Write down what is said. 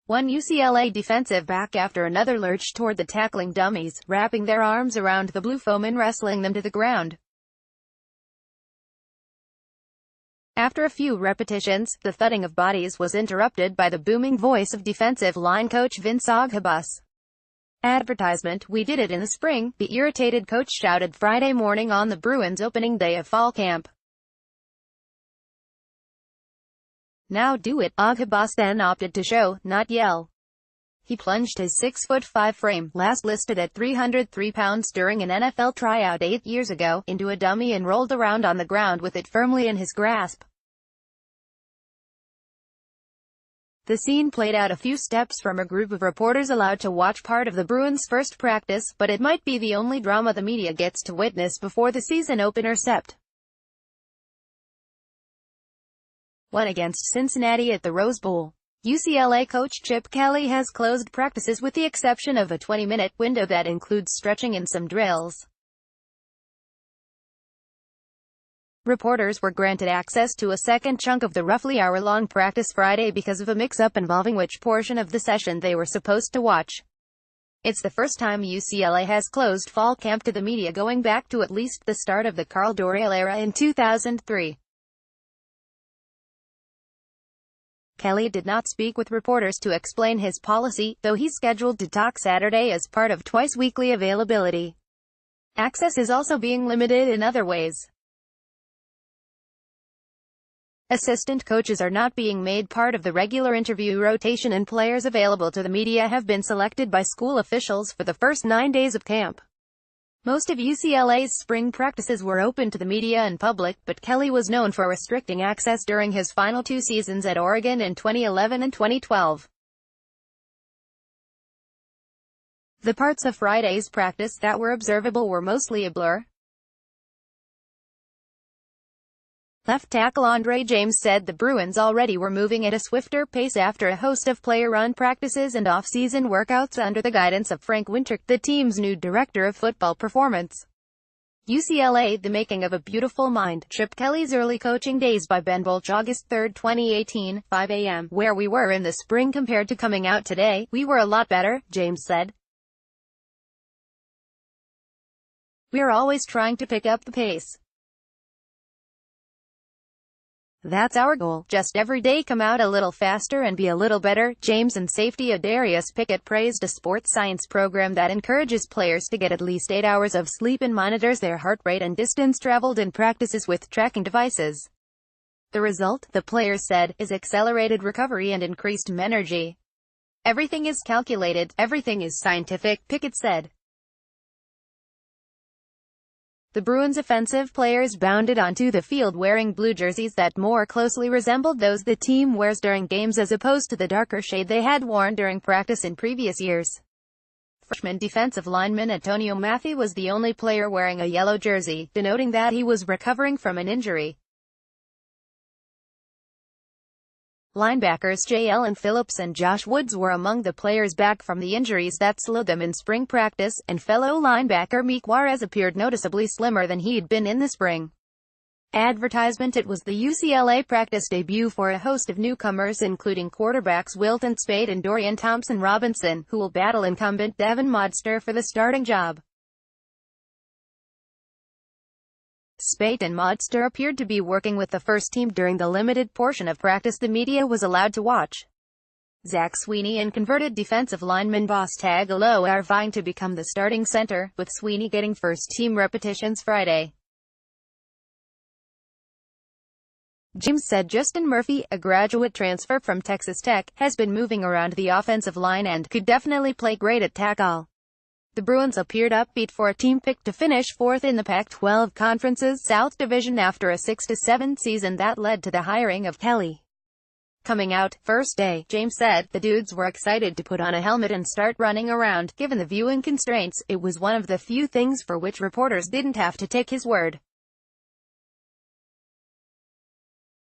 One UCLA defensive back after another lurched toward the tackling dummies, wrapping their arms around the blue foam and wrestling them to the ground. After a few repetitions, the thudding of bodies was interrupted by the booming voice of defensive line coach Vince Aghabus. Advertisement: "We did it in the spring," the irritated coach shouted Friday morning on the Bruins' opening day of fall camp. "Now do it," Aghabus then opted to show, not yell. He plunged his 6'5" frame, last listed at 303 pounds during an NFL tryout 8 years ago, into a dummy and rolled around on the ground with it firmly in his grasp. The scene played out a few steps from a group of reporters allowed to watch part of the Bruins' first practice, but it might be the only drama the media gets to witness before the season opener Sept. 1 against Cincinnati at the Rose Bowl. UCLA coach Chip Kelly has closed practices with the exception of a 20-minute window that includes stretching and some drills. Reporters were granted access to a second chunk of the roughly hour-long practice Friday because of a mix-up involving which portion of the session they were supposed to watch. It's the first time UCLA has closed fall camp to the media going back to at least the start of the Karl Dorrell era in 2003. Kelly did not speak with reporters to explain his policy, though he's scheduled to talk Saturday as part of twice-weekly availability. Access is also being limited in other ways. Assistant coaches are not being made part of the regular interview rotation and players available to the media have been selected by school officials for the first 9 days of camp. Most of UCLA's spring practices were open to the media and public, but Kelly was known for restricting access during his final 2 seasons at Oregon in 2011 and 2012. The parts of Friday's practice that were observable were mostly a blur. Left tackle Andre James said the Bruins already were moving at a swifter pace after a host of player-run practices and off-season workouts under the guidance of Frank Winter, the team's new director of football performance. UCLA: The Making of a Beautiful Mind. Chip Kelly's early coaching days by Ben Bolch, August 3, 2018, 5 a.m. Where we were in the spring compared to coming out today, we were a lot better, James said. We're always trying to pick up the pace. That's our goal. Just every day come out a little faster and be a little better. James and safety Adarius Pickett praised a sports science program that encourages players to get at least 8 hours of sleep and monitors their heart rate and distance traveled in practices with tracking devices. The result, the players said, is accelerated recovery and increased energy. Everything is calculated, everything is scientific, Pickett said. The Bruins' offensive players bounded onto the field wearing blue jerseys that more closely resembled those the team wears during games as opposed to the darker shade they had worn during practice in previous years. Freshman defensive lineman Antonio Mathie was the only player wearing a yellow jersey, denoting that he was recovering from an injury. Linebackers J. Allen Phillips and Josh Woods were among the players back from the injuries that slowed them in spring practice, and fellow linebacker Meek Juarez appeared noticeably slimmer than he'd been in the spring. Advertisement: It was the UCLA practice debut for a host of newcomers including quarterbacks Wilton Speight and Dorian Thompson-Robinson, who will battle incumbent Devin Modster for the starting job. Speight and Modster appeared to be working with the first team during the limited portion of practice the media was allowed to watch. Zach Sweeney and converted defensive lineman Boss Tagalo are vying to become the starting center, with Sweeney getting first-team repetitions Friday. James said Justin Murphy, a graduate transfer from Texas Tech, has been moving around the offensive line and could definitely play great at tackle. The Bruins appeared upbeat for a team picked to finish 4th in the Pac-12 Conference's South Division after a 6-7 season that led to the hiring of Kelly. Coming out, first day, James said, the dudes were excited to put on a helmet and start running around. Given the viewing constraints, it was one of the few things for which reporters didn't have to take his word.